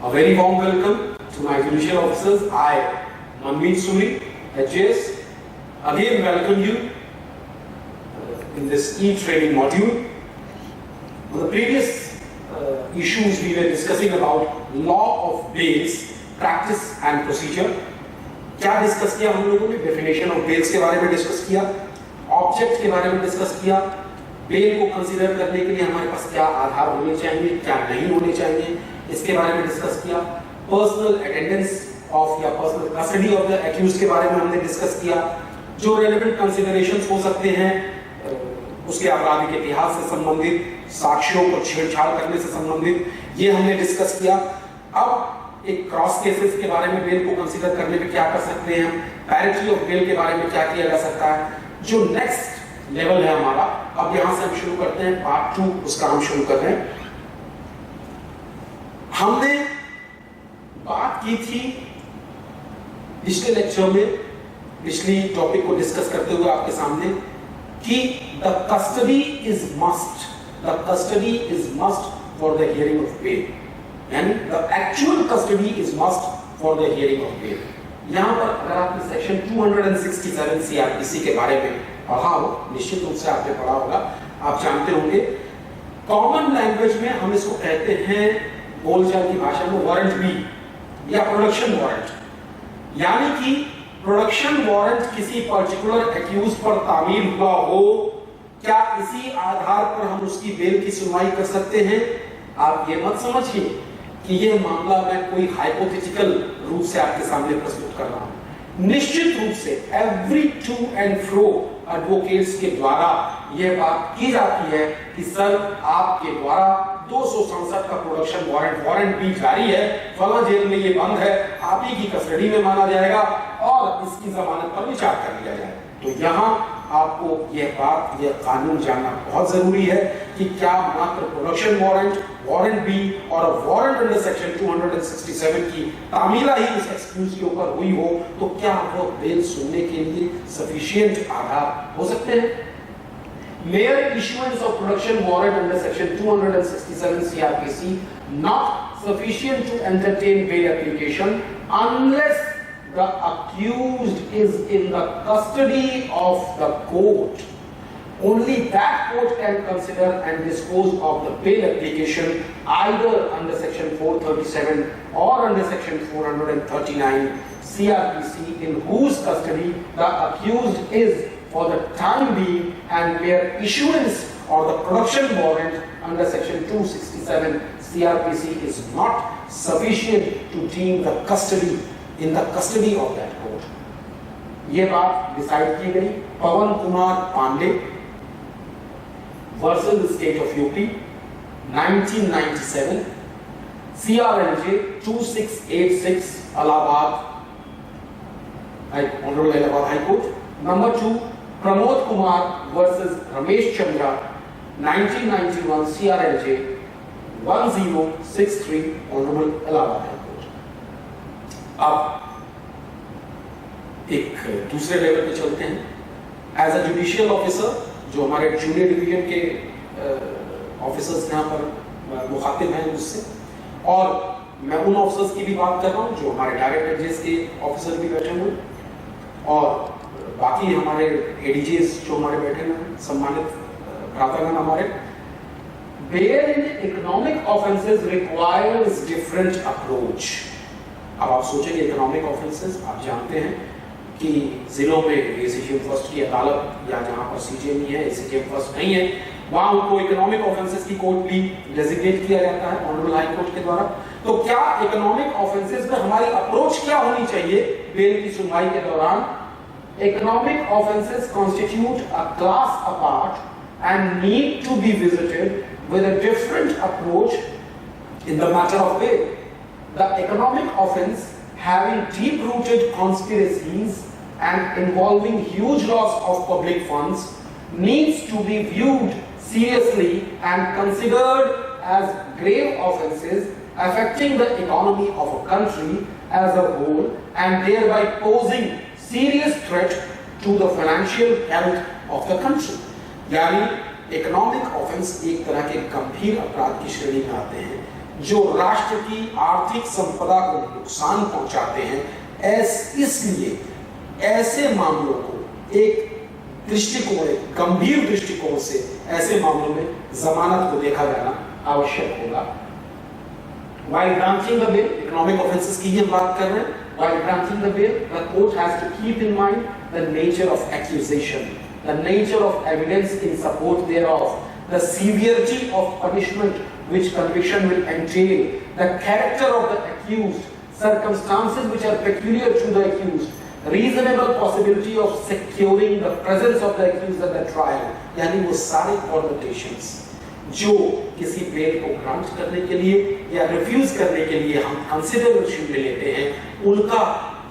A very warm welcome to my judicial officers. I, Manmeet Suri, HJS, again welcome you in this e-training module. On the previous issues we were discussing about law of bails, practice and procedure. क्या discuss किया हम लोगों ने? Definition of bells के बारे में discuss किया, object के बारे में डिस्कस किया, बेल को कंसीडर करने के लिए हमारे पास क्या आधार होने चाहिए, क्या नहीं होने चाहिए, इसके बारे में डिस्कस किया। पर्सनल अटेंडेंस ऑफ या personal custody of the accused के बारे में हमने डिस्कस किया। जो रेलेवेंट कंसीडरेशंस हो सकते हैं उसके आपराधिक इतिहास से संबंधित, साक्ष्यों को छेड़छाड़ करने से संबंधित, ये हमने डिस्कस किया। अब एक क्रॉस केसेस के बारे में बेल को कंसीडर करने में क्या कर सकते हैं हम, पैरिटी ऑफ बेल के बारे में क्या किया जा सकता है। जो नेक्स्ट लेवल है हमारा, अब यहां से हम शुरू करते हैं पार्ट 2, उसका हम शुरू कर रहे हैं। हमने बात की थी पिछले लेक्चर में, पिछली टॉपिक को डिस्कस करते हुए आपके सामने, कि the custody is must, the custody is must for the hearing of bail, यानी the actual custody is must for the hearing of bail. यहां पर अगर आपने सेक्शन 267 सीआरपीसी के बारे में पढ़ा हो, निश्चित रूप से आपने पढ़ा होगा, आप जानते होंगे, कॉमन लैंग्वेज में हम इसको कहते हैं, बोलचाल की भाषा में, वारंट बी या प्रोडक्शन वारंट। यानी कि प्रोडक्शन वारंट किसी पर्टिकुलर एक्यूज पर तामील हुआ हो, क्या इसी आधार पर हम उसकी बेल की सुनवाई कर सकते हैं? आप ये मत समझिए कि यह मामला मैं कोई हाइपोथेटिकल रूप से आपके सामने प्रस्तुत कर रहा हूं। निश्चित रूप से every two and fro advocates के द्वारा यह बात की जाती है कि सर आपके द्वारा 267 का प्रोडक्शन वारंट भी जारी है, फला जेल में ये बंद है, आप ही की कस्टडी में माना जाएगा और इसकी जमानत पर विचार कर लिया जाए। तो यहाँ आपको यह बात, यह कानून जानना बहुत जरूरी है कि क्या मात्र प्रोडक्शन वारंट बी और वारंट अंडर सेक्शन 267 की तामीला ही उस एक्सक्यूज के ऊपर हुई हो तो क्या वो बेल सुनने के लिए सफिशिएंट आधार हो सकते हैं? Mere issuance of production warrant under section 267 CRPC not sufficient to entertain bail application unless the accused is in the custody of the court. Only that court can consider and dispose of the bail application either under section 437 or under section 439 CRPC in whose custody the accused is for the time being, and where issuance or the production warrant under section 267 CRPC is not sufficient to deem the custody in the custody of that court. ये बात decide की गई Pawan Kumar Pandey versus state of UP 1997, CRLJ 2686 Allahabad high court. Number 2, Pramod Kumar versus Ramesh Chandra 1991, CRLJ 1063 honourable Allahabad high court. अब एक दूसरे level पे चलते हैं। एज अ जुडिशियल ऑफिसर, जो हमारे जूनियर डिवीजन के ऑफिसर्स यहाँ पर मुखातिब हैं मुझसे, और मैं उन ऑफिसर्स की भी बात कर रहा हूँ जो हमारे डायरेक्ट जजेस के ऑफिसर भी बैठे हुए, और बाकी हमारे एडीजेस जो हमारे बैठे हैं, सम्मानित प्रातःगण हमारे। Bail in economic offences requires different approach. अब आप सोचेंगे इकोनॉमिक ऑफेंसेस, आप जानते हैं कि जिलों में एसीजीएम फर्स्ट की अदालत या जहां पर सीजीएम नहीं है, एसीजीएम फर्स्ट नहीं है, वहां उनको इकोनॉमिक ऑफेंसेस की कोर्ट भी डेजिग्नेट किया जाता है ऑनरेबल हाई कोर्ट के द्वारा। तो क्या इकोनॉमिक ऑफेंसेस में हमारी अप्रोच क्या होनी चाहिए बेल की सुनवाई के दौरान? Economic offences constitute a class apart and need to be visited with a different approach in the matter of bail. The economic offence having deep-rooted conspiracies and involving huge loss of public funds needs to be viewed seriously and considered as grave offences affecting the economy of a country as a whole and thereby posing serious threat to the financial health of the country. यानी economic offence एक तरह के गंभीर अपराध की श्रेणी में आते हैं जो राष्ट्र की आर्थिक संपदा को नुकसान पहुंचाते हैं। इसलिए ऐसे मामलों को एक दृष्टिकोण, एक गंभीर दृष्टिकोण से ऐसे मामलों में जमानत को देखा जाना आवश्यक होगा। While granting the bill, economic offences की ही हम बात कर रहे हैं। While granting the bill, the court has to keep in mind the nature of accusation, the nature of evidence in support thereof, the severity of punishment which conviction will entail, the character of the accused, circumstances which are peculiar to the accused, reasonable possibility of securing the presence of the accused at the trial, यानी वो सारे connotations जो किसी bell को grant करने के लिए या रिफ्यूज करने के लिए हम कंसिडरेशन में लेते हैं, उनका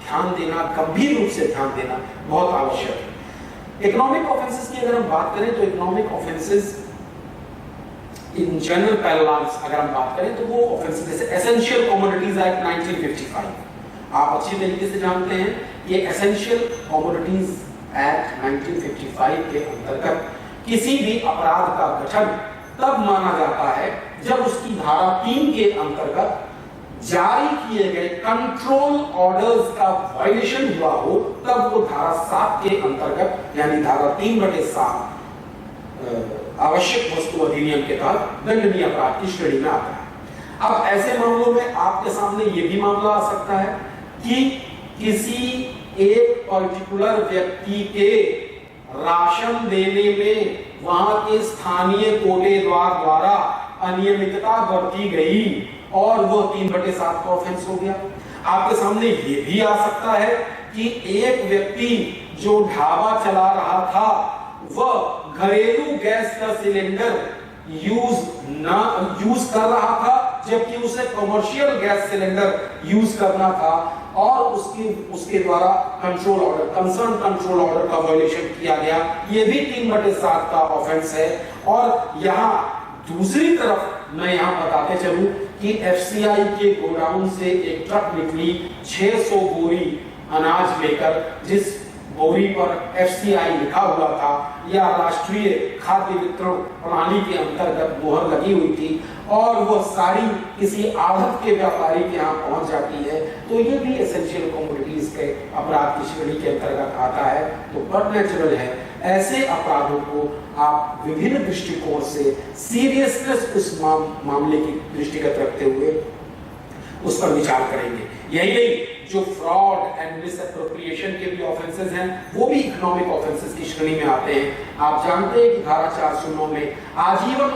ध्यान देना, गंभीर रूप से ध्यान देना बहुत आवश्यक है। इकोनॉमिक ऑफेंसेस की अगर हम बात करें तो इकोनॉमिक ऑफेंसेस इन जनरल पैरालांस अगर हम बात करें तो वो ऑफेंसेस जैसे एसेंशियल कमोडिटीज एक्ट 1955, आप अच्छी तरीके से जानते हैं ये एसेंशियल कमोडिटीज एक्ट 1955 के अंतर्गत किसी भी अपराध का गठन तब माना जाता है जब उसकी धारा 3 के अंतर्गत जारी किए गए कंट्रोल ऑर्डर्स का वायलेशन हुआ हो, तब वो धारा 7 के अंतर्गत यानी धारा 3/7 आवश्यक वस्तु अधिनियम के तहत दंडनीय अपराध की श्रेणी में आता है। अब ऐसे मामलों में आपके सामने ये भी मामला आ सकता है कि किसी एक पर्टिकुलर व्यक्ति के राशन देने में वहां के स्थानीय कोटेदार द्वारा अनियमितता बरती गई और वो 3/7 का ऑफेंस हो गया। आपके सामने ये भी आ सकता है कि एक व्यक्ति जो ढाबा चला रहा था वह घरेलू गैस का सिलेंडर यूज कर रहा था, जबकि उसे कमर्शियल गैस सिलेंडर यूज करना था और उसके द्वारा control order, concern control order का वायलेशन किया गया। यह भी 3/7 का ऑफेंस है। और यहां दूसरी तरफ मैं यहां बताते चलूं कि एफसीआई के गोडाउन से एक ट्रक निकली 600 बोरी अनाज लेकर, जिस बोरी पर एफसीआई लिखा हुआ था या राष्ट्रीय खाद्य वितरण प्रणाली के अंतर्गत मोहर लगी हुई थी, और वो सारी किसी आढ़त के व्यापारी के यहाँ पहुंच जाती है, तो ये भी एसेंशियल कमोडिटीज के अपराध की श्रेणी के अंतर्गत आता है। तो बट नेचुरल है, ऐसे अपराधों को आप विभिन्न दृष्टिकोण से सीरियसनेस उस मामले की दृष्टिगत रखते हुए उस पर विचार करेंगे। यही नहीं, जो फ्रॉड एंड मिसएप्रोप्रिएशन के भी ऑफेंसेस हैं वो भी इकोनॉमिक ऑफेंसेस की श्रेणी में आते हैं। आप जानते हैं कि धारा 409 में आजीवन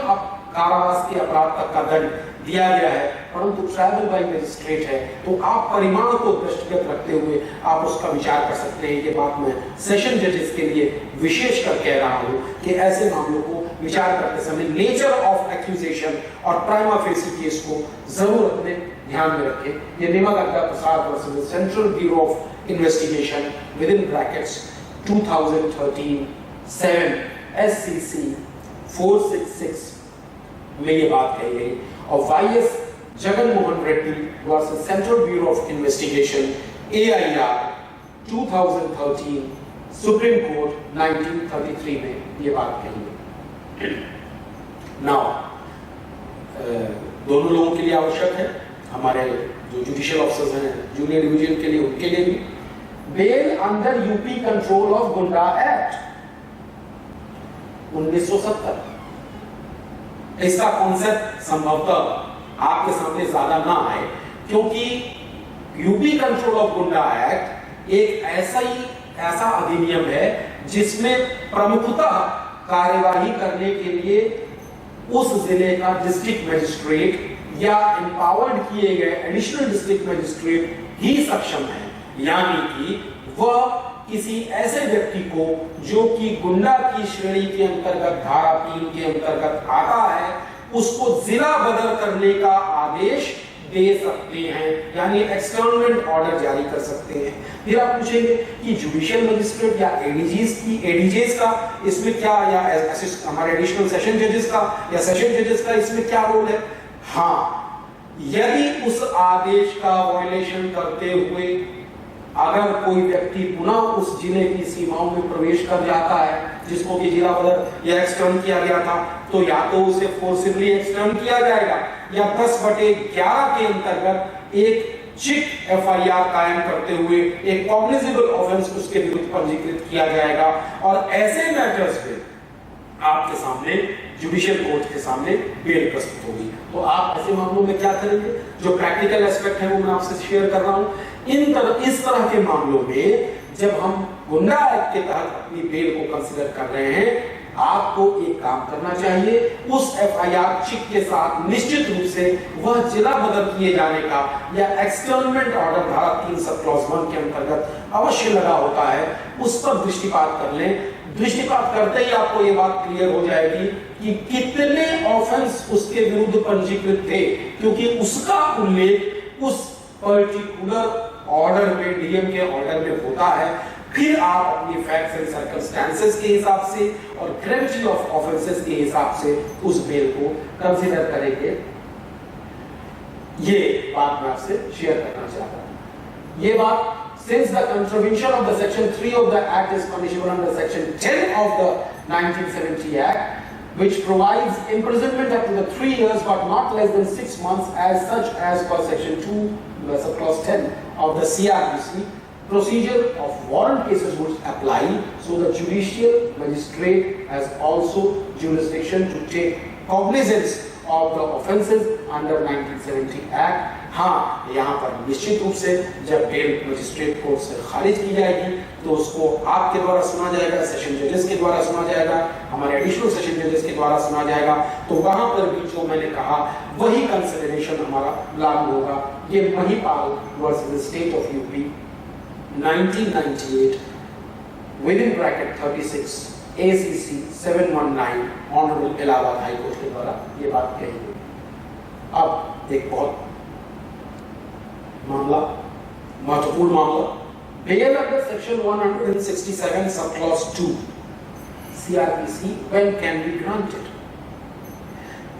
कारावास के अपराध तक का दंड दिया गया है, परंतु ट्राइबल बाय मजिस्ट्रेट है, तो आप परिमाण को दृष्टिगत रखते हुए आप उसका विचार कर सकते हैं। ये बात मैं सेशन जजेस के लिए विशेष कर कह रहा हूं कि ऐसे मामलों को विचार करते समय नेचर ऑफ एक्यूजेशन और प्राइमा फेसी केस को जरूर अपने ध्यान में रखें। ये निमागंगा Prasad versus central bureau of investigation with in brackets 2013-7 SCC 466 में ये बात कही गई। और YS Jagan Mohan Reddy versus central bureau of investigation AIR 2013 supreme court 1933 में ये बात कही गई। नाउ दोनों लोगों के लिए आवश्यक है, हमारे जो जुडिशियल ऑफिसर्स हैं जूनियर डिवीजन के लिए, उनके लिए भी bail under UP control of Goonda act 1970। इसका कॉन्सेप्ट संभवतः आपके सामने ज्यादा ना आए, क्योंकि UP control of Goonda act एक ऐसा अधिनियम है जिसमें प्रमुखतः कार्यवाही करने के लिए उस जिले का डिस्ट्रिक्ट मजिस्ट्रेट या एम्पावर्ड किए गए एडिशनल डिस्ट्रिक्ट मजिस्ट्रेट ही सक्षम है, यानी कि वह किसी ऐसे व्यक्ति को जो कि गुंडा की श्रेणी के अंतर्गत धारा 3 के अंतर्गत आता है, उसको जिला बदल करने का आदेश दे सकते हैं, यानी एक्सटर्नमेंट ऑर्डर जारी कर सकते हैं। फिर आप पूछेंगे कि जुडिशियल मजिस्ट्रेट या एडीजेस का इसमें क्या, या हमारे एडिशनल सेशन जजेस का या सेशन जजेस का इसमें क्या रोल है? हाँ, यदि उस आदेश का वायलेशन करते हुए अगर कोई व्यक्ति पुनः उस जिले की सीमाओं में प्रवेश कर जाता है जिसको कि जिला बदल या एक्सटर्न किया गया था, तो या तो उसे फोर्सिबली एक्सटर्न किया जाएगा या 10/11 के अंतर्गत एक चिट एफआईआर कायम करते हुए एक कॉग्निजेबल ऑफेंस उसके विरुद्ध पंजीकृत किया जाएगा और ऐसे मैटर्स में आपके सामने जुडिशियल कोर्ट के सामने बेल प्रस्तुत होगी। तो आप ऐसे मामलों में क्या करेंगे? जो प्रैक्टिकल एस्पेक्ट है वो मैं आपसे शेयर कर रहा हूं। इस तरह के मामलों में जब हम गुंडा एक्ट के तहत अपनी बेल को कंसीडर कर रहे हैं, आपको एक काम करना चाहिए, उस एफआईआर चिट के साथ निश्चित रूप से वह जिला बदल किए जाने का या एक्सटर्नमेंट ऑर्डर धारा 3 सब क्लॉज 1 के अंतर्गत अवश्य लगा होता है, उस पर दृष्टिपात कर लें। दृष्टिपात करते ही आपको ये बात क्लियर हो जाएगी कि कितने ऑफेंस उसके विरुद्ध पंजीकृत थे, क्योंकि उसका उल्लेख उस पर्टिकुलर ऑर्डर में, डीएम के ऑर्डर में होता है। फिर आप अपनी फैक्ट्स एंड सर्कमस्टेंसेस के हिसाब से और ग्रेविटी ऑफ ऑफेंसेस के हिसाब से उस बेल को कंसीडर करेंगे। ये बात मैं आपसे शेयर करना चाहता हूं। ये बात, since the contravention of the section 3 of the act is punishable under section 10 of the 1970 act, which provides imprisonment up to the 3 years but not less than 6 months as such as per section 2 subclause 10 of the CRPC, procedure of warrant cases would apply, so the judicial magistrate has also jurisdiction to take cognizance of the offences under 1970 Act। हाँ, यहाँ पर निश्चित रूप से जब bell magistrate court से खारिज की जाएगी तो उसको आपके द्वारा सुना जाएगा, सेशन जजेस के द्वारा सुना जाएगा, हमारे एडिशनल सेशन जजेस के द्वारा सुना जाएगा। तो वहां पर भी जो मैंने कहा वही कंसिडरेशन हमारा लागू होगा। ये Mahipal versus state of UP 1998 within bracket 36 ACC 719 honourable Allahabad high court के द्वारा ये बात कही गई। अब एक बहुत मामला, महत्वपूर्ण मामला, bell under section 167 sub clause 2 CRPC when can be granted?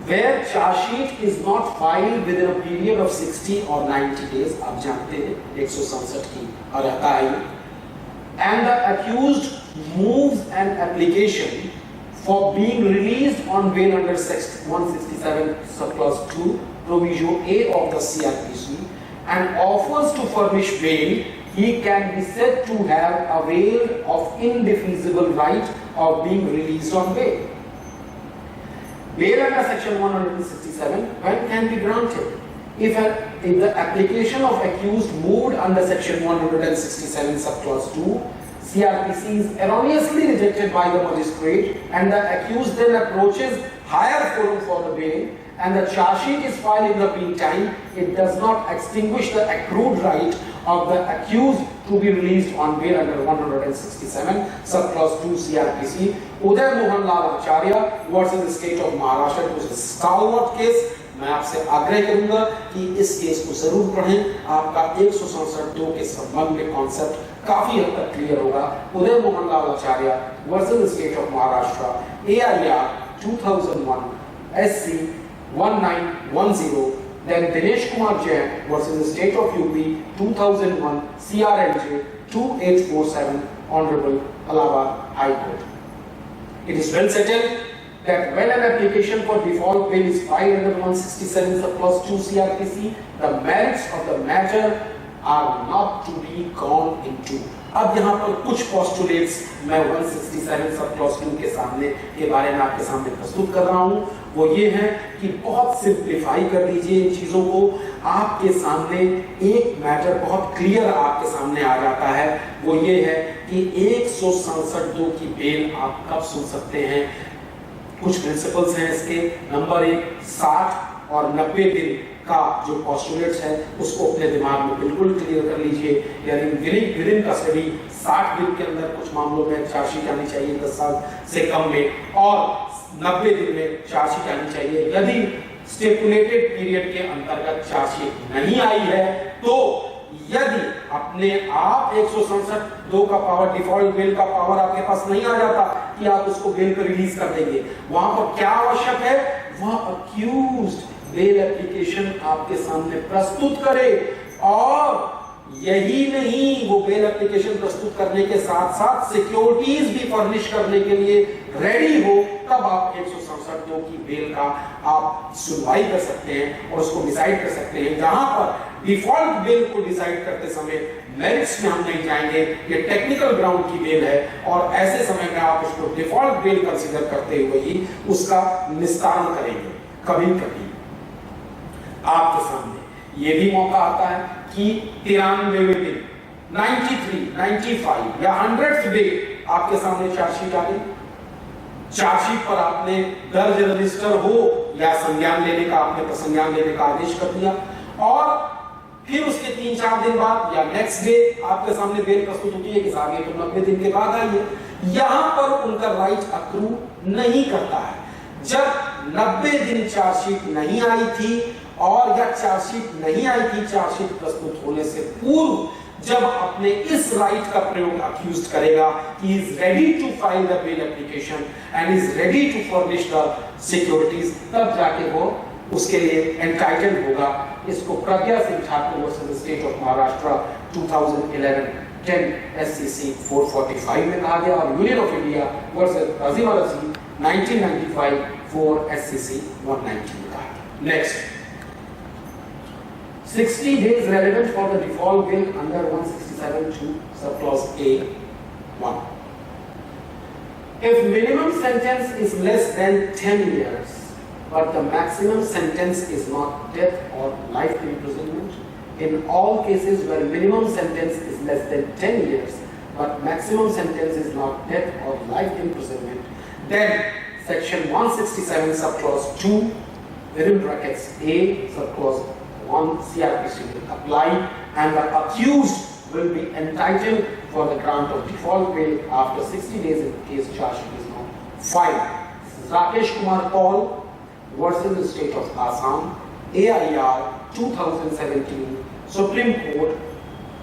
Where charge sheet is not filed within a period of 60 or 90 days, आप जानते हैं 167 की रहता है, and the accused moves an application for being released on bail under section 167 subclause 2 proviso A of the CRPC and offers to furnish bail, he can be said to have availed of indefeasible right of being released on bail. Bail under section 167 when can be granted? If the application of accused moved under section 167 subclause 2 CRPC is erroneously rejected by the magistrate and the accused then approaches higher forum for the bail and the charge sheet is filed in the meantime, it does not extinguish the accrued right of the accused to be released on bail under 167 subclause 2 CRPC. Uday Mohan Lal Acharya versus the state of Maharashtra, it was a stalwart case। मैं आपसे आग्रह करूंगा कि इस case को जरूर पढ़ें, आपका 167 के संबंध में कॉन्सेप्ट काफी हद तक क्लियर होगा। Uday Mohan Lal Acharya versus state of Maharashtra AIR 2001 SC 1910, then Dinesh Kumar Jain versus state of UP 2001 CRNJ 2847 Honorable Allahabad High Court। It is well settled that when an application for default bail is filed under 167 subclause 2 CRPC, the merits of the matter are not to be gone into। अब यहाँ पर कुछ postulates मैं 167 subclause 2 के बारे में आपके सामने प्रस्तुत कर रहा हूँ। वो ये है कि बहुत सिंप्लीफाई कर दीजिए इन चीजों को, आपके सामने एक मैटर बहुत क्लियर आपके सामने आ जाता है। वो ये है कि 167 की बेल आप कब सुन सकते हैं। कुछ प्रिंसिपल्स हैं इसके। नंबर 1, 60 और 90 दिन का जो पोस्टुलेट्स है उसको अपने दिमाग में बिल्कुल क्लियर कर लीजिए। यानी विदिन कस्टडी 60 दिन के अंदर कुछ मामलों में चार्जशीट आनी चाहिए 10 साल से कम में, और 90 दिन में चार्जशीट आनी चाहिए। यदि स्टिपुलेटेड पीरियड के अंतर्गत चार्जशीट नहीं आई है तो यदि अपने आप 167(2) का पावर, डिफॉल्ट बेल का पावर आपके पास नहीं आ जाता कि आप उसको बेल पर रिलीज कर देंगे, वहां पर क्या आवश्यक है, वह अक्यूज्ड बेल एप्लीकेशन आपके सामने प्रस्तुत करे और यही नहीं, वो बेल एप्लीकेशन प्रस्तुत करने के साथ साथ सिक्योरिटीज भी फर्निश करने के लिए रेडी हो, तब आप 167 की बेल का आप सुनवाई कर सकते हैं और उसको डिसाइड कर सकते हैं। जहां पर डिफॉल्ट बेल को डिसाइड करते समय मेरिट्स में हम नहीं जाएंगे, ये टेक्निकल ग्राउंड की बेल है और ऐसे समय में आप उसको डिफॉल्ट बेल कंसीडर करते हुए ही उसका निस्तारण करेंगे। कभी कभी आपके सामने ये भी मौका आता है कि 93वें दिन, 93, 95 या 100th डे आपके सामने चार्जशीट आ गई। चार्जशीट पर आपने दर्ज रजिस्टर हो या संज्ञान लेने का, आपने प्रसंज्ञान लेने का आदेश कर दिया और फिर उसके 3-4 दिन बाद या नेक्स्ट डे आपके सामने बेल प्रस्तुत होती है कि साहब ये तो 90 दिन के बाद आई है। यहां पर उनका राइट अक्रू नहीं करता है। जब 90 दिन चार्जशीट नहीं आई थी और या चार्जशीट नहीं आई थी, चार्जशीट प्रस्तुत होने से पूर्व जब अपने इस राइट का प्रयोग अक्यूज्ड करेगा कि is ready to file the bail application and is ready to furnish the securities, तब जाके वो उसके लिए एंटाइटल्ड होगा। इसको Pragya Singh Thakur versus state of Maharashtra 2011-10 SCC 445 में कहा गया और union of India versus Azeem Razi 1995 4 SCC 190 में कहा गया। Next, 60 days relevant for the default bill under 167(2) subclause A(1). If minimum sentence is less than 10 years, but the maximum sentence is not death or life imprisonment, in all cases where minimum sentence is less than 10 years, but maximum sentence is not death or life imprisonment, then section 167 subclause 2 within brackets A subclause 1 CRPC will apply and the accused will be entitled for the grant of default bail after 60 days in case charged is not filed. Rakesh Kumar Paul versus the state of Assam, AIR 2017, Supreme Court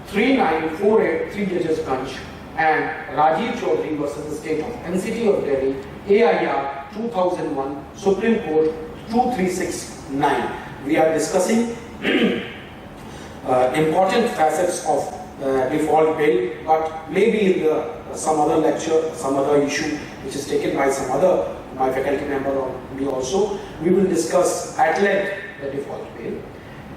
3948, 3 judges bench, and Rajiv Chaudhary versus the state of NCT of Delhi, AIR 2001, Supreme Court 2369. We are discussing important facets of default bail, but maybe in some other lecture, some other issue which is taken by some other my faculty member or me also, we will discuss at length the default bail.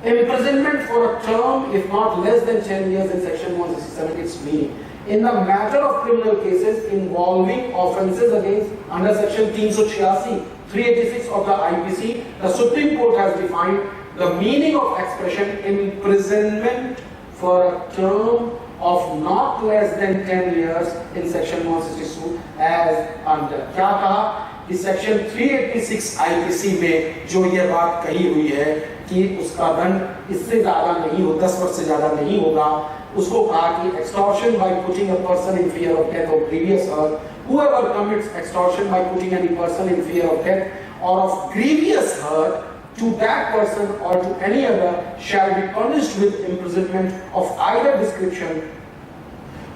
Imprisonment for a term if not less than 10 years in section 167 its meaning. In the matter of criminal cases involving offences against under section 386, 386 of the IPC, the Supreme Court has defined the meaning of expression imprisonment for a term of not less than 10 years in section 162 as under क्या कहा कि section 386 IPC में जो ये बात कही हुई है कि उसका दंड इससे ज्यादा नहीं हो, 10 वर्ष से ज्यादा नहीं होगा, उसको कहा कि extortion by putting a person in fear of death or grievous hurt, whoever commits extortion by putting any person in fear of death or of grievous hurt to that person or to any other shall be punished with imprisonment of either description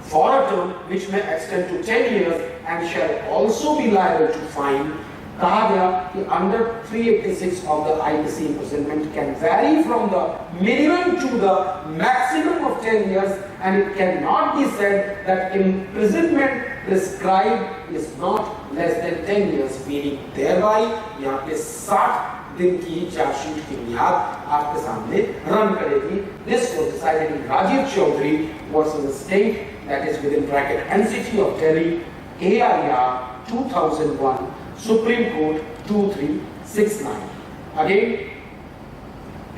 for a term which may extend to 10 years and shall also be liable to fine. कहा गया कि under 386 of the IPC imprisonment can vary from the minimum to the maximum of 10 years and it cannot be said that imprisonment prescribed is not less than 10 years, meaning thereby यहाँ पे 60 दिन की chargesheet की मियाद आपके सामने run करेगी। This was decided in Rajiv Chaudhary versus the state, that is within bracket NCT of Delhi, AIR 2001, Supreme Court 2369. Again,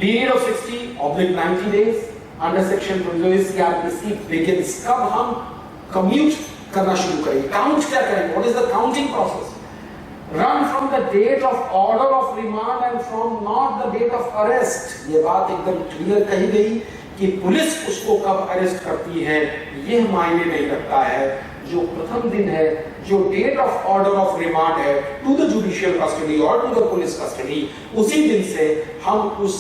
period of 60/90 days under section 20 CRPC begins. कब हम commute करना शुरू करेंगे, count क्या करेंगे, what is the counting process? Run from the date of order of remand and from not the date of arrest. ये बात एकदम क्लियर कही गई कि पुलिस उसको कब अरेस्ट करती है यह मायने नहीं रखता है। जो प्रथम दिन है, जो date of order of remand है टू द जुडिशियल कस्टडी और टू द पुलिस कस्टडी, उसी दिन से हम उस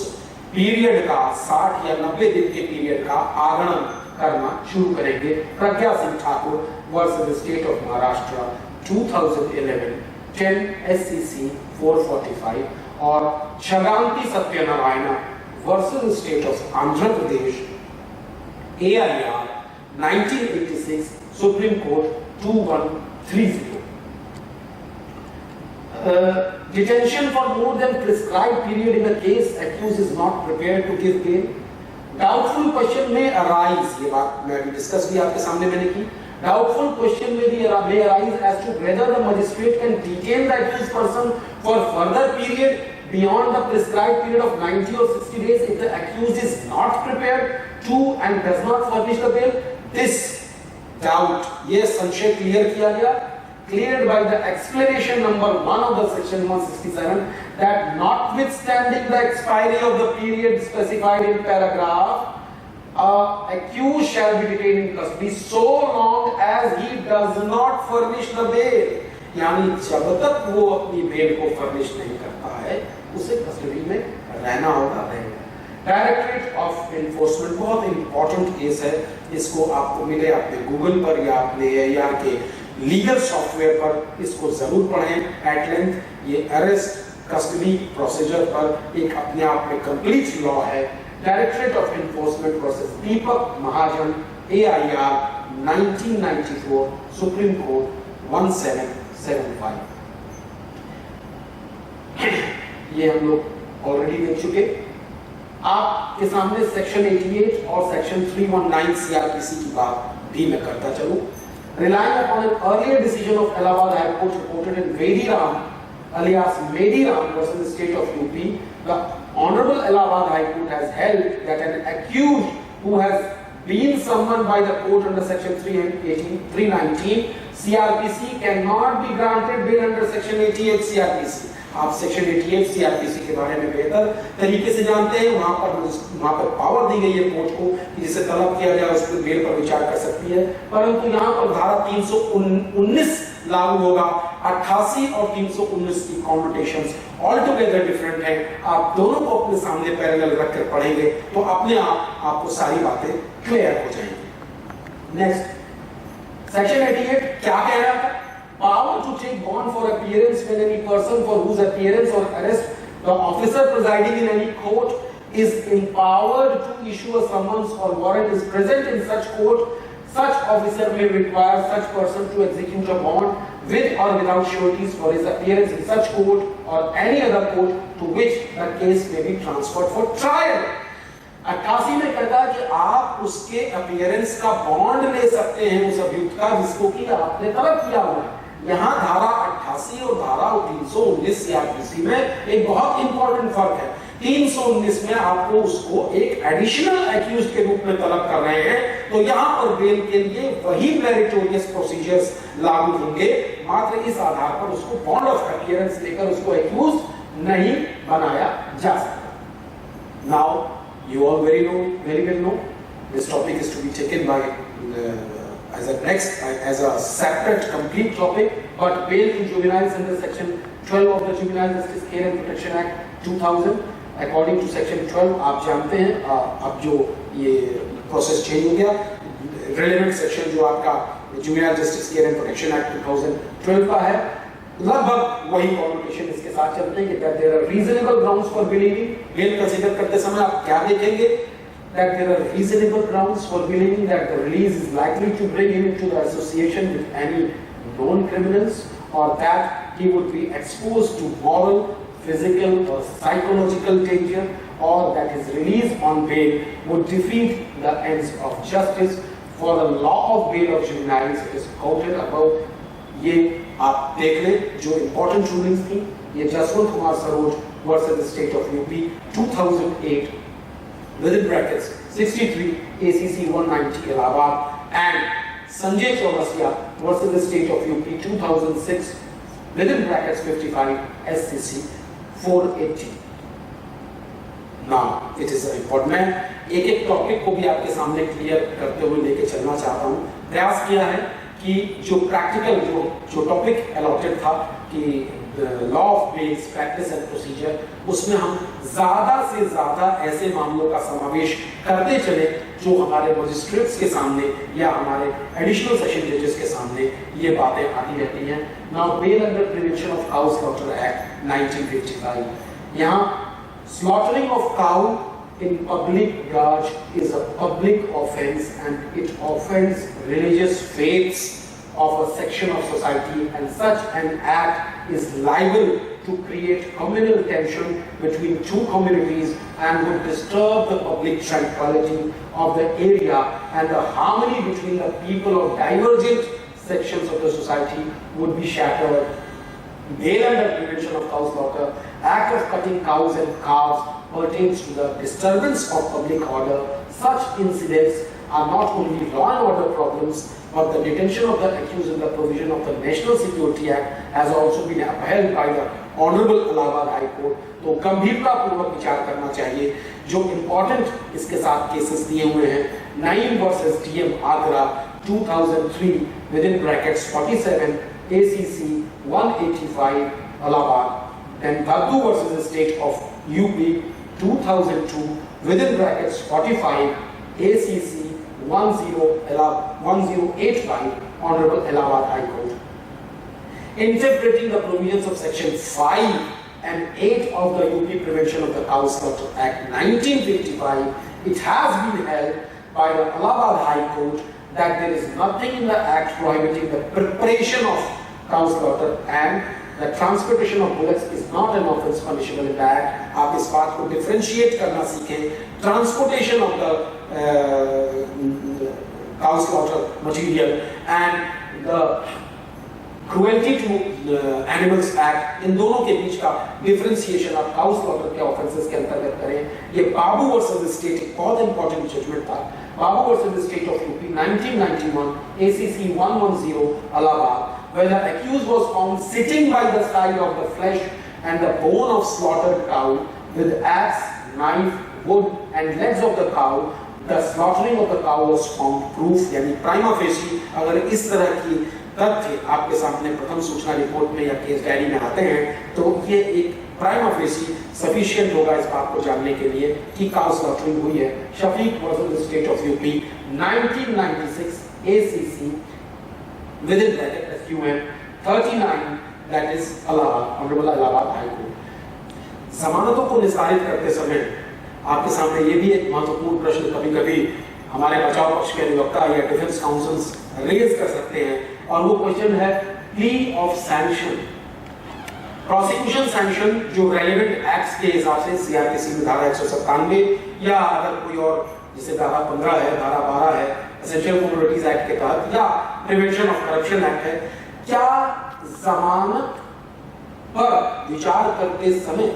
पीरियड का 60 या 90 दिन के पीरियड का आगणन करना शुरू करेंगे। Pragya Singh Thakur versus state of Maharashtra 2011-10 SCC 445 और Chaganti Satyanarayana versus state of Andhra Pradesh AIR 1986 Supreme Court 2130. Detention for more than prescribed period in a case accused is not prepared to give bail. Doubtful question may arise, ये बात मैं अभी discuss भी आपके सामने मैंने की. Doubtful question may arise as to whether the magistrate can detain the accused person for further period beyond the prescribed period of 90 or 60 days if the accused is not prepared to and does not furnish the bail. This doubt, ये संशय clear किया गया, cleared by the explanation number 1 of the section 167 that notwithstanding the expiry of the period specified in paragraph, accused shall be detained in custody so long as he does not furnish the bail. यानी जब तक वो अपनी bell को furnish नहीं करता है उसे कस्टडी में रहना होगा, रहेगा. डायरेक्टरेट ऑफ एनफोर्समेंट बहुत इंपॉर्टेंट केस है, इसको आपको मिले अपने गूगल पर या अपने AIR के लीगल सॉफ्टवेयर पर, इसको जरूर पढ़ें एट लेंथ. ये अरेस्ट कस्टडी प्रोसीजर पर एक अपने आप में कंप्लीट लॉ है. Directorate of enforcement versus Deepak Mahajan AIR 1994 supreme court 1775. ये हम लोग ऑलरेडी देख चुके. आपके सामने सेक्शन 88 और सेक्शन 319 CRPC की बात भी मैं करता चलूं. Relying upon an earlier decision of Allahabad High Court reported in Mediram alias Mediram versus the state of UP, the Honorable Allahabad High Court has held that an accused who has been summoned by the court under section 319 CRPC cannot be granted bail under section 88 CRPC. आप section 88 CRPC के बारे में बेहतर तरीके से जानते हैं. वहां पर पावर दी गई है कोर्ट को कि जिसे तलब किया जाए उस पर बेल पर विचार कर सकती है, परंतु यहाँ पर धारा 319 लागू होगा. 88 और 319 की कॉन्नोटेशंस ऑल टुगेदर डिफरेंट है. आप दोनों को अपने सामने पैरेलल रखकर पढ़ेंगे तो अपने आप आपको सारी बातें क्लियर हो जाएंगी. नेक्स्ट सेक्शन 88 क्या कह रहा था? Power to take bond for appearance when any person for whose appearance or arrest the officer presiding in any court is empowered to issue a summons or warrant is present in such court. Such officer may require such person to execute a bond with or without sureties for his appearance in such court or any other court to which the case may be transferred for trial. 88 में कहता है कि आप उसके appearance का bond ले सकते हैं उस अभियुक्त का जिसको कि आपने तलब किया हुआ है. यहाँ धारा 88 और धारा 319 CRPC में एक बहुत इंपॉर्टेंट फर्क है. 319 में आपको उसको एक एडिशनल एक्यूज्ड के रूप में तलब कर रहे हैं, तो यहाँ पर बेल के लिए वही मेरिटोरियस प्रोसीजर्स लागू होंगे, मात्र इस आधार पर उसको बॉन्ड ऑफ अपीयरेंस लेकर उसको एक्यूज्ड नहीं बनाया जा सकता. Now you all very well know this topic is to be taken by as a separate complete topic, but bail in juveniles under section 12 of the Juvenile Justice Care and Protection Act 2000 according to section 12 आप जानते हैं. अब जो ये process change हो गया, relevant section जो आपका juvenile justice care and protection act 2012 का है, लगभग वही कॉन्नोटेशन इसके साथ चलते हैं कि that there are reasonable grounds for believing. Bail consider करते समय आप क्या देखेंगे? that there are reasonable grounds for believing that the release is likely to bring him into the association with any known criminals or that he would be exposed to moral, physical or psychological danger or that his release on bail would defeat the ends of justice. For the law of bail of juveniles is quoted above. ये आप देख लें जो important rulings थी. ये Jaswant Kumar Saroj versus the state of UP 2008 within brackets 63 ACC 190 Allahabad and Sanjay Chaurasia versus the state of UP 2006 within brackets 55 SCC 480. Now it is important. मैं एक topic को भी आपके सामने क्लियर करते हुए लेके चलना चाहता हूँ. प्रयास किया है कि जो प्रैक्टिकल जो टॉपिक अलॉटेड था कि law of bails practice and procedure, उसमें हम ज्यादा से ज्यादा ऐसे मामलों का समावेश करते चले जो हमारे मजिस्ट्रेट्स के सामने या हमारे एडिशनल सेशन जजेस के सामने ये बातें आती रहती हैं. Now bail under prevention of cow slaughter act 1955, यहाँ slaughtering of cow in public lodge is a public offense and it offends religious faiths of a section of society, and such an act is liable to create communal tension between two communities and would disturb the public tranquility of the area, and the harmony between the people of divergent sections of the society would be shattered. Bail under Prevention of Cow Slaughter Act of cutting cows and calves pertains to the disturbance of public order. Such incidents are not only law and order problems, but the detention of the accused in the provision of the National Security Act has also been upheld by the Honorable Allahabad High Court. तो गंभीरता पूर्वक विचार करना चाहिए। जो important इसके साथ cases दिए हुए हैं, Naim versus DM Agra 2003 within brackets 47 ACC 185 Allahabad, then Daddu versus the state of UP 2002 within brackets 45 ACC 1085 Honorable Allahabad High Court. Interpreting the provisions of section 5 and 8 of the UP Prevention of the Cow Slaughter Act 1955, it has been held by the Allahabad High Court that there is nothing in the act prohibiting the preparation of cow slaughter and the transportation of bullocks is not an offence punishable in the act. आप इस बात को differentiate करना सीखें. Transportation of the cow slaughter material and the cruelty to animals act, इन दोनों के बीच का differentiation आप cow slaughter के offences के अंतर्गत करें. ये बाबू वर्सेस स्टेट एक बहुत important judgment था. Babu versus state of UP 1991 ACC 110 Allahabad, where the accused was found sitting by the side of the flesh and the bone of slaughtered cow with axe, knife, wood and legs of the cow. The slaughtering of the cow was found proof, यानी prima facie अगर इस तरह की तथ्य आपके सामने प्रथम सूचना रिपोर्ट में या केस डायरी में आते हैं, तो ये एक prima facie sufficient होगा इस बात को जानने के लिए कि cow slaughtering हुई है. Shafiq versus the state of UP 1996 ACC within bracket SUM 39, that is Allahabad, Honorable Allahabad High Court. जमानतों को निस्तारित करते समय आपके सामने ये भी एक महत्वपूर्ण प्रश्न कभी-कभी हमारे बचाव पक्ष के अधिवक्ता या डिफेंस काउंसिल्स रेज कर सकते हैं, और वो क्वेश्चन है plea of sanction. Prosecution sanction जो रेलेवेंट एक्ट्स के हिसाब से सीआरपीसी में धारा 197 या अगर कोई और जैसे धारा 15 है, धारा 12 है, एसेंशियल कमोडिटीज एक्ट के तहत या प्रिवेंशन ऑफ करप्शन एक्ट है, क्या जमानत पर विचार करते समय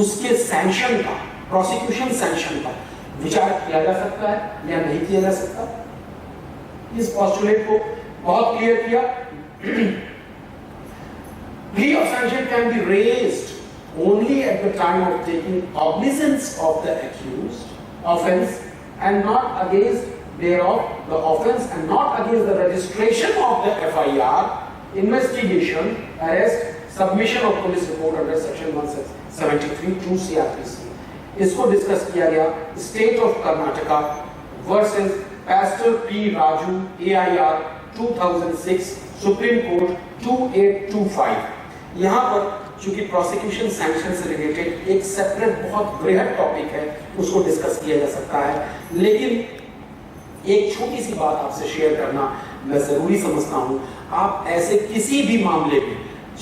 उसके सैंक्शन का, प्रोसिक्यूशन सैंक्शन का विचार किया जा सकता है या नहीं किया जा सकता? इस पोस्टुलेट को बहुत क्लियर किया. Plea of sanction can be raised only at the time of taking cognizance of the accused offense and not against thereof the offense and not against the registration of the FIR, investigation, arrest, submission of police report under section 173 2 CRPC. इसको discuss किया गया state of Karnataka versus Pastor P. Raju AIR 2006 supreme court 2825. यहाँ पर चूंकि prosecution sanction से related एक separate बहुत बृहद टॉपिक है, उसको डिस्कस किया जा सकता है, लेकिन एक छोटी सी बात आपसे शेयर करना मैं जरूरी समझता हूँ. आप ऐसे किसी भी मामले में,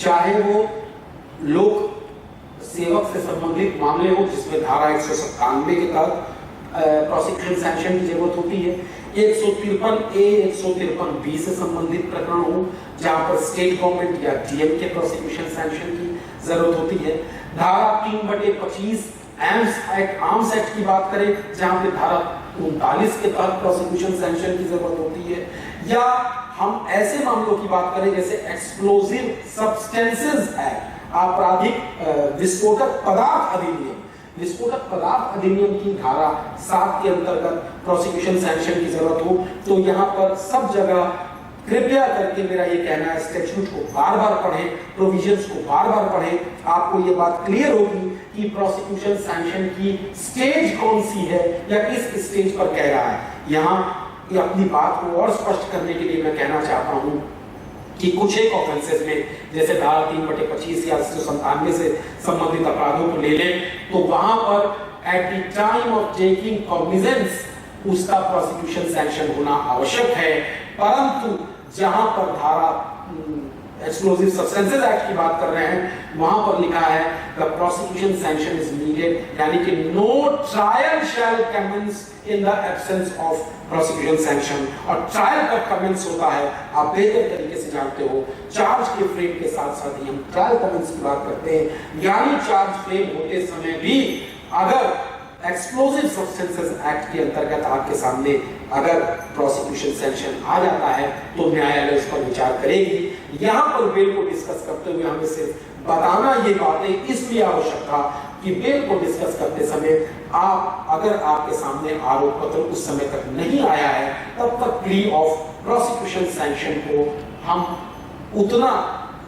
चाहे वो लोक सेवक से संबंधित मामले हो जिसमें धारा 197 के तहत प्रोसिक्यूशन सैंक्शन की जरूरत होती है, 153A 153B से संबंधित प्रकरण हो जहां पर स्टेट गवर्नमेंट या डीएम के प्रोसिक्यूशन सैंक्शन की जरूरत होती है, धारा 3/25 आर्म्स एक्ट की बात करें जहां पे धारा 39 के तहत प्रोसिक्यूशन सैंक्शन की जरूरत होती है, या हम ऐसे मामलों की बात करें जैसे एक्सप्लोजिव सब्सटेंसेस एक्ट, आपराधिक विस्फोटक पदार्थ अधिनियम, विस्फोटक पदार्थ अधिनियम की धारा 7 के अंतर्गत प्रोसिक्यूशन सैंक्शन की जरूरत हो, तो यहाँ पर सब जगह कृपया करके मेरा ये कहना है स्टैट्यूट को बार-बार पढ़ें, प्रोविजंस को बार-बार पढ़ें, आपको ये बात क्लियर होगी कि प्रोसिक्यूशन सैंक्शन की स्टेज कौन सी है या किस स्टेज पर कह रहा है. यहाँ ये अपनी बात को और स्पष्ट करने के लिए मैं कहना चाहता हूँ कि कुछ एक ऑफेंसेस में जैसे धारा 3/25 या 197 से संबंधित अपराधों को ले लें, तो वहां पर at the time of taking cognizance उसका प्रोसिक्यूशन सैंक्शन होना आवश्यक है। परंतु जहां पर धारा एक्सप्लोजिव सब्सटेंसेस एक्ट की बात कर रहे हैं वहां पर लिखा है the prosecution sanction is needed, यानी कि no trial shall commence in the absence of prosecution sanction. और ट्रायल कब कमेंस होता है आप बेहतर तरीके से जानते हो, चार्ज के फ्रेम के साथ साथ ही हम ट्रायल कमेंस की बात करते हैं, यानी चार्ज फ्रेम होते समय भी अगर एक्सप्लोजिव सब्सटेंसेस एक्ट के अंतर्गत आपके सामने अगर प्रोसिक्यूशन सैंक्शन आ जाता है तो न्यायालय उस पर विचार करेगी। यहां पर बेल को डिस्कस करते हुए हमें सिर्फ बताना ये बातें इसलिए आवश्यक था कि बेल को डिस्कस करते समय आप अगर आपके सामने आरोप पत्र उस समय तक नहीं आया है तब तक प्ली ऑफ प्रोसिक्यूशन सैंक्शन को हम उतना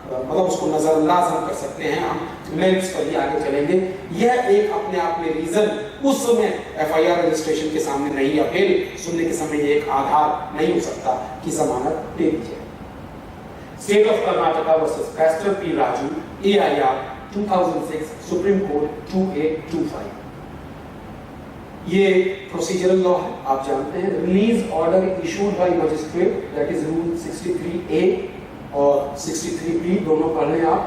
मतलब उसको नजरअंदाज हम कर सकते हैं, हम मेरिट्स पर ही आगे चलेंगे। यह एक अपने आप में रीजन उस समय एफआईआर रजिस्ट्रेशन के सामने नहीं या फिर सुनने के समय ये एक आधार नहीं हो सकता कि जमानत दे दी जाए। State of Karnataka versus castor P Raju, AIR 2006, supreme court 2825। ये प्रोसीजरल लॉ है, आप जानते हैं। Release order issued by magistrate, that is rule 63A और 63B, दोनों पढ़ लें आप।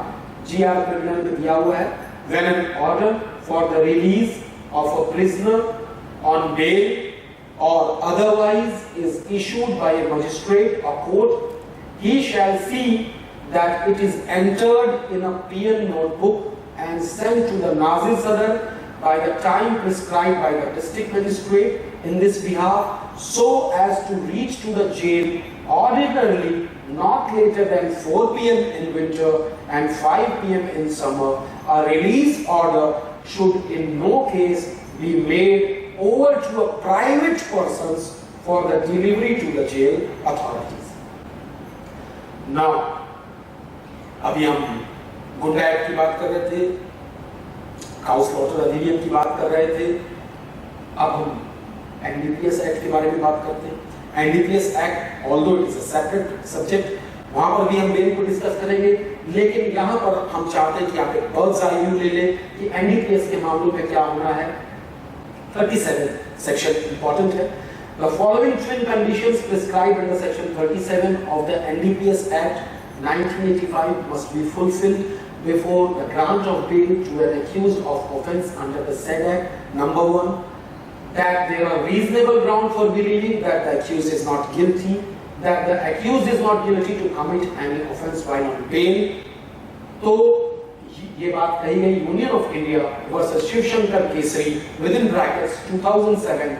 GR क्रिमिनल में दिया हुआ है, when an order for the release of a prisoner on bail or otherwise is issued by a magistrate or court, he shall see that it is entered in a PN notebook and sent to the Nazir Sadar by the time prescribed by the district magistrate in this behalf, so as to reach to the jail ordinarily not later than 4 p.m. in winter and 5 p.m. in summer. A release order should in no case be made over to a private person for the delivery to the jail authorities. Now, अभी हम गुंडा act की बात कर रहे थे, cow slaughter अधिनियम की बात कर रहे थे, अब हम एनडीपीएस एक्ट के बारे में बात करते हैं। NDPS act although it is a separate subject, वहां पर भी हम बेल को डिस्कस करेंगे, लेकिन यहां पर हम चाहते हैं कि आप एक बर्ड्स आई व्यू ले लें कि एनडीपीएस के मामलों में क्या होना है। 37 सेक्शन इंपॉर्टेंट है। The following twin conditions prescribed under section 37 of the NDPS Act 1985 must be fulfilled before the grant of bail to an accused of offence under the said Act. Number 1, that there are reasonable ground for believing that the accused is not guilty, that the accused is not guilty to commit any offence while on bail. तो ये बात कही गई union of India versus Shivshankar Kesari with in brackets 2007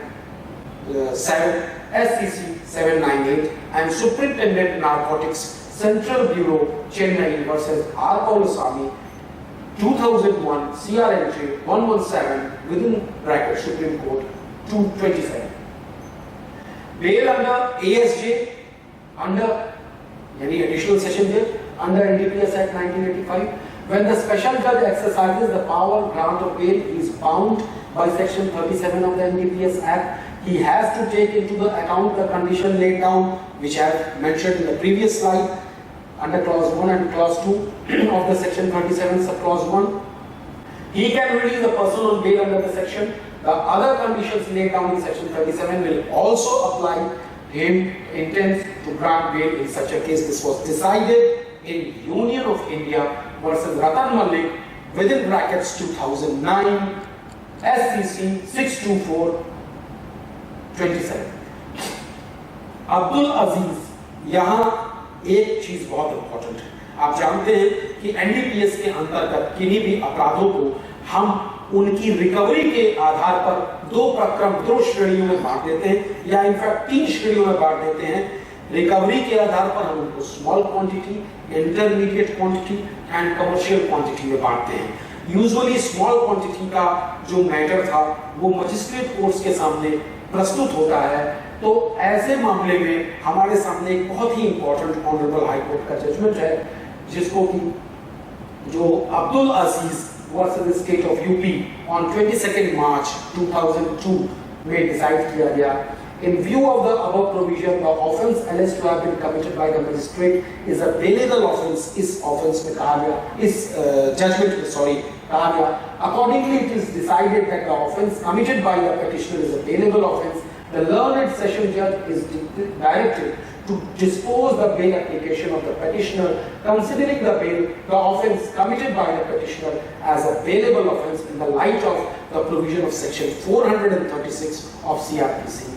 SCC 798 and Superintendent Narcotics Central Bureau Chennai versus R. Paulasamy 2001 CRNJ 117 within bracket Supreme Court 227. Bail under ASJ under any additional session there under NDPS Act 1985. When the special judge exercises the power grant of bail, he is bound by section 37 of the NDPS Act. He has to take into the account the condition laid down, which I have mentioned in the previous slide, under clause 1 and clause 2 of the section 37 sub clause 1. He can release a person on bail under the section. The other conditions laid down in section 37 will also apply. Him intends to grant bail in such a case. This was decided in Union of India versus Ratan Malik within brackets 2009 SCC 624/27. Abdul अजीज, यहाँ एक चीज बहुत important है। आप जानते हैं कि NDPS के अंतर्गत किन्हीं भी अपराधों को हम उनकी रिकवरी के आधार पर दो श्रेणियों में बांट देते हैं, या इनफैक्ट 3 श्रेणियों में बांट देते हैं। रिकवरी के आधार पर हम उनको small quantity, intermediate quantity and commercial quantity में बांटते हैं। यूजुअली स्मॉल क्वांटिटी का जो मैटर था वो मजिस्ट्रेट कोर्ट्स के सामने प्रस्तुत होता है। तो ऐसे मामले में हमारे सामने एक बहुत ही इंपॉर्टेंट ऑनरेबल हाई कोर्ट का जजमेंट है, जिसको कि जो Abdul Aziz versus the state of UP on 22 March 2002 में डिसाइड किया गया। In view of the above provision, the offence alleged to have been committed by the magistrate is a bailable offence। इस offence में कहा गया, इस judgment में कहा गया Accordingly, it is decided that the offence committed by the petitioner is a bailable offence. The learned session judge is directed to dispose the bail application of the petitioner, considering the offence committed by the petitioner as a bailable offence in the light of the provision of section 436 of CRPC.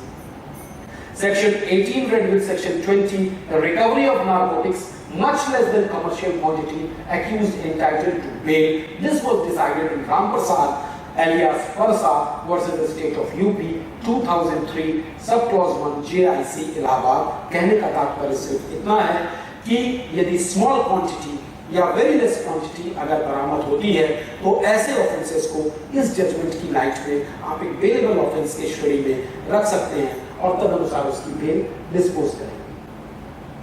Section 18 read with section 20, the recovery of narcotics much less than commercial quantity, accused entitled to bail. This was decided in Ram Prasad alias Parsa versus the state of UP 2003 sub clause 1 JIC Allahabad. कहने का तात्पर्य सिर्फ इतना है कि यदि small quantity या very less quantity अगर बरामद होती है तो ऐसे ऑफेंसेस को इस जजमेंट की लाइट में आप एक बेलेबल ऑफेंस के श्रेणी में रख सकते हैं और तदनुसार उसकी बेल डिस्पोज करेंगे।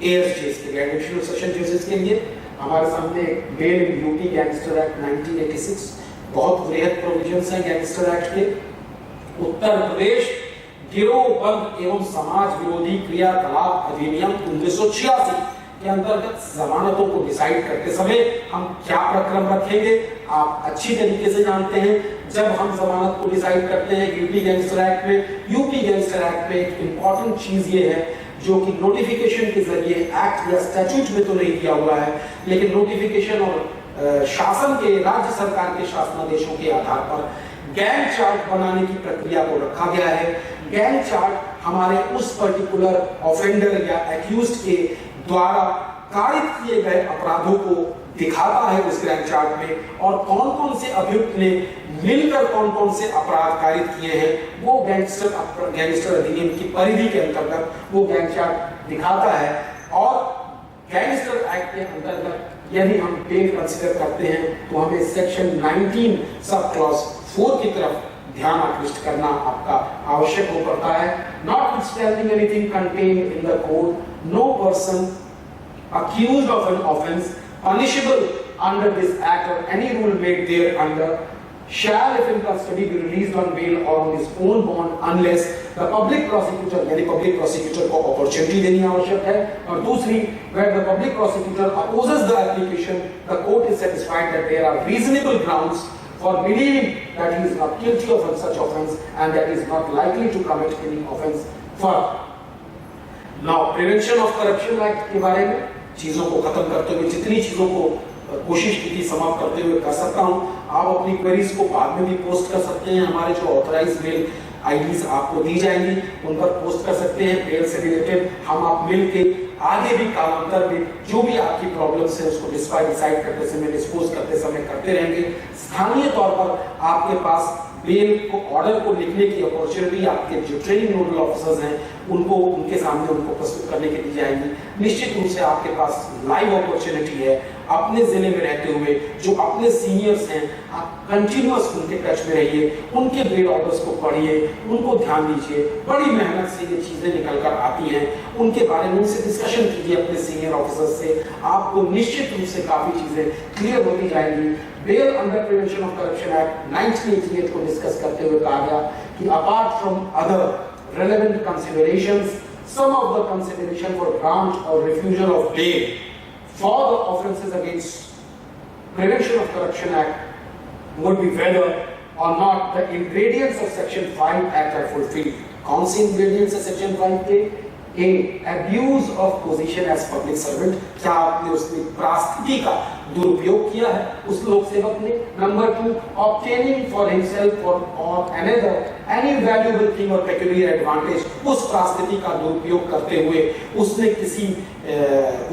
ASJs के एडिशनल सेशन जजेस के लिए हमारे सामने bail in UP gangster act 1986 बहुत वृहद प्रोविजंस हैं गैंगस्टर एक्ट के। उत्तर प्रदेश गिरोहबंद एवं समाज विरोधी क्रियाकलाप अधिनियम 1986 के अंतर्गत जमानतों को डिसाइड करते समय हम क्या प्रक्रम रखेंगे आप अच्छी तरीके से जानते हैं। जब हम जमानत को डिसाइड करते हैं यूपी गैंगस्टर एक्ट में एक इंपॉर्टेंट चीज ये है जो कि नोटिफिकेशन के जरिए एक्ट या स्टैट्यूट में तो नहीं दिया हुआ है, लेकिन नोटिफिकेशन और शासन के राज्य सरकार के शासनादेशों के आधार पर गैंग चार्ट बनाने की प्रक्रिया को रखा गया है। गैंग चार्ट हमारे उस पर्टिकुलर ऑफेंडर या एक्यूज्ड के द्वारा कारित किए गए अपराधों को दिखाता है उस गैंग चार्ट में, और कौन कौन से अभियुक्त ने मिलकर कौन कौन से अपराध कारित किए हैं वो गैंगस्टर अधिनियम की परिधि के अंतर्गत वो गैंग चार्ट दिखाता है। और गैंगस्टर एक्ट के अंतर्गत यदि हम बेल कंसीडर करते हैं तो हमें सेक्शन 19 सब क्लॉज 4 की तरफ ध्यान आकृष्ट करना आपका आवश्यक हो पड़ता है। Notwithstanding anything contained in the code, no person accused of an offence punishable under this act or any rule made thereunder shall, if in custody, be released on bail or on his own bond unless the public prosecutor, यानी public prosecutor को opportunity देनी आवश्यक है। और दूसरी, where the public prosecutor opposes the application, the court is satisfied that there are reasonable grounds for believing that he is not guilty of such offence and that he is not likely to commit any offence further. Now, Prevention of Corruption Act के बारे में चीजों को खत्म करते हुए जितनी चीजों को कोशिश की थी समाप्त करते हुए कर सकता हूं। आप अपनी क्वेरीज को बाद में भी पोस्ट कर सकते हैं, हमारे जो ऑथराइज मेल आईडीज आपको दी जाएंगी उन पर पोस्ट कर सकते हैं। बेल से रिलेटेड हम आप मिल के आगे भी कालांतर में जो भी आपकी प्रॉब्लम्स है उसको डिसाइड करते समय डिस्पोज करते समय करते रहेंगे। स्थानीय तौर पर आपके पास बेल को ऑर्डर को लिखने की अपॉर्चुनिटी आपके जो ट्रेनिंग नोडल ऑफिसर्स हैं उनको उनके सामने उनको प्रस्तुत करने की दी जाएगी। निश्चित रूप से आपके पास लाइव अपॉर्चुनिटी है अपने जिले में रहते हुए जो अपने सीनियर्स हैं आप कंटिन्यूअस उनके टच में रहिए, उनके बेल ऑर्डर्स को पढ़िए, उनको ध्यान दीजिए। बड़ी मेहनत से ये चीजें निकल कर आती हैं, उनके बारे में उनसे डिस्कशन कीजिए अपने सीनियर ऑफिसर्स से, आपको निश्चित रूप से काफी चीजें क्लियर होती जाएंगी। Bail under prevention of corruption act 1988 को डिस्कस करते हुए कहा गया कि apart from other relevant considerations, some of the consideration for grant और refusal of bail for the offences against Prevention of Corruption Act would be whether or not the ingredients of Section 5 Act are fulfilled. कौन सी ingredients है Section 5 के? A. Abuse of position as public servant. क्या आपने उसमें परिस्थिति का दुरुपयोग किया है उस लोक सेवक ने? Number 2. Obtaining for himself or another any valuable thing or peculiar advantage. उस परिस्थिति का दुरुपयोग करते हुए उसने किसी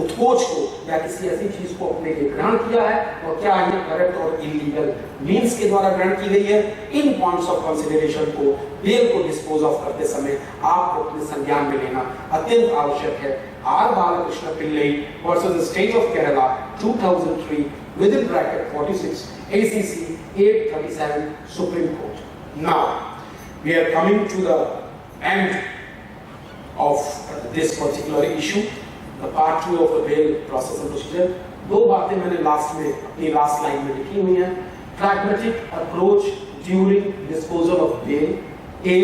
उत्कोच को या किसी ऐसी चीज को अपने लिए ग्रहण किया है और क्या ये करप्ट और इलीगल मींस के द्वारा ग्रहण की गई है। इन पॉइंट्स ऑफ कंसिडरेशन को बेल को डिस्पोज ऑफ करते समय आपको अपने संज्ञान में लेना अत्यंत आवश्यक है। R Balakrishna Pillai versus state of Kerala 2003 within bracket 46 ACC 837 Supreme Court. Now we are coming to the end of this particular issue, the part 2 of the bail process and procedure. दो बातें मैंने लास्ट में अपनी लास्ट लाइन में लिखी हुई हैं। Pragmatic approach during disposal of bail. A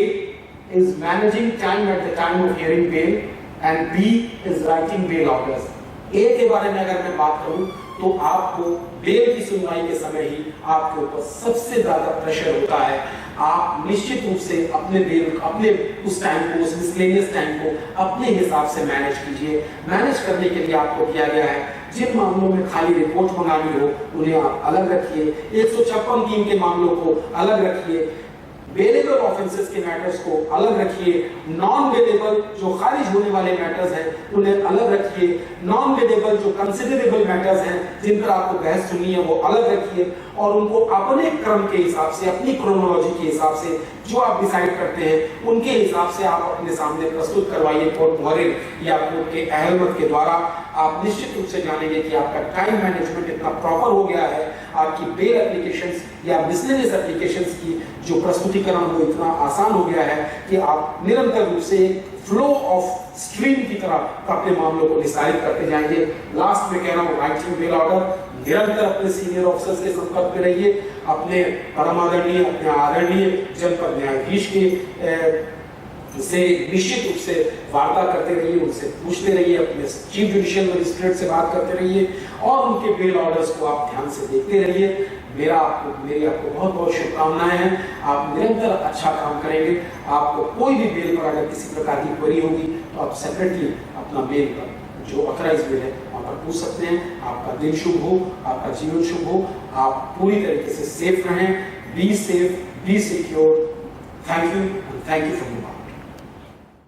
is managing time at the time of hearing bail and B is writing bail orders. A के बारे में अगर मैं बात करूं तो आपको बेल की सुनवाई के समय ही आपके ऊपर सबसे ज्यादा प्रेशर होता है। आप निश्चित रूप से अपने बेल अपने उस टाइम को, उस मिसलेनियस टाइम को अपने हिसाब से मैनेज कीजिए। मैनेज करने के लिए आपको किया गया है, जिन मामलों में खाली रिपोर्ट मंगानी हो उन्हें आप अलग रखिए, 156(3) के मामलों को अलग रखिए, बेलेबल ऑफेंसेस के मैटर्स को अलग रखिए, नॉन बेलेबल जो खारिज होने वाले मैटर्स हैं उन्हें अलग रखिए, नॉन बेलेबल जो कंसिडरेबल मैटर्स हैं जिन पर आपको बहस सुननी है वो अलग रखिए, और उनको अपने क्रम के हिसाब से, अपनी क्रोनोलॉजी के हिसाब से जो आप डिसाइड करते हैं उनके हिसाब से आप अपने सामने प्रस्तुत करवाइए कोर्ट मुहर्रिर या कोर्ट के अहलमत के द्वारा। आप निश्चित रूप से जानेंगे कि आपका टाइम मैनेजमेंट इतना प्रॉपर हो गया है, आपकी बेल एप्लीकेशंस या मिसलेनियस एप्लीकेशंस की जो प्रस्तुतिकरण वो इतना आसान हो गया है कि आप निरंतर रूप से फ्लो ऑफ स्ट्रीम की तरह अपने मामलों को निस्तारित करते जाएंगे। लास्ट में कह रहा हूँ, राइटिंग बेल ऑर्डर, निरंतर अपने सीनियर ऑफिसर्स के संपर्क में रहिए, अपने परम आदरणीय, अपने आदरणीय जनपद न्यायाधीश के से निश्चित रूप से वार्ता करते रहिए, उनसे पूछते रहिए, अपने चीफ जुडिशियल मजिस्ट्रेट से बात करते रहिए और उनके बेल ऑर्डर्स को आप ध्यान से देखते रहिए। मेरी आपको बहुत बहुत शुभकामनाएं हैं। आप निरंतर अच्छा काम करेंगे। आपको कोई भी बेल पर अगर किसी प्रकार की क्वेरी होगी तो आप सेपरेटली अपना बेल पर जो ऑथराइज बेल है वहां पर पूछ सकते हैं। आपका दिन शुभ हो, आपका जीवन शुभ हो, आप पूरी तरीके से सेफ रहें। Be safe, be secure. Thank you for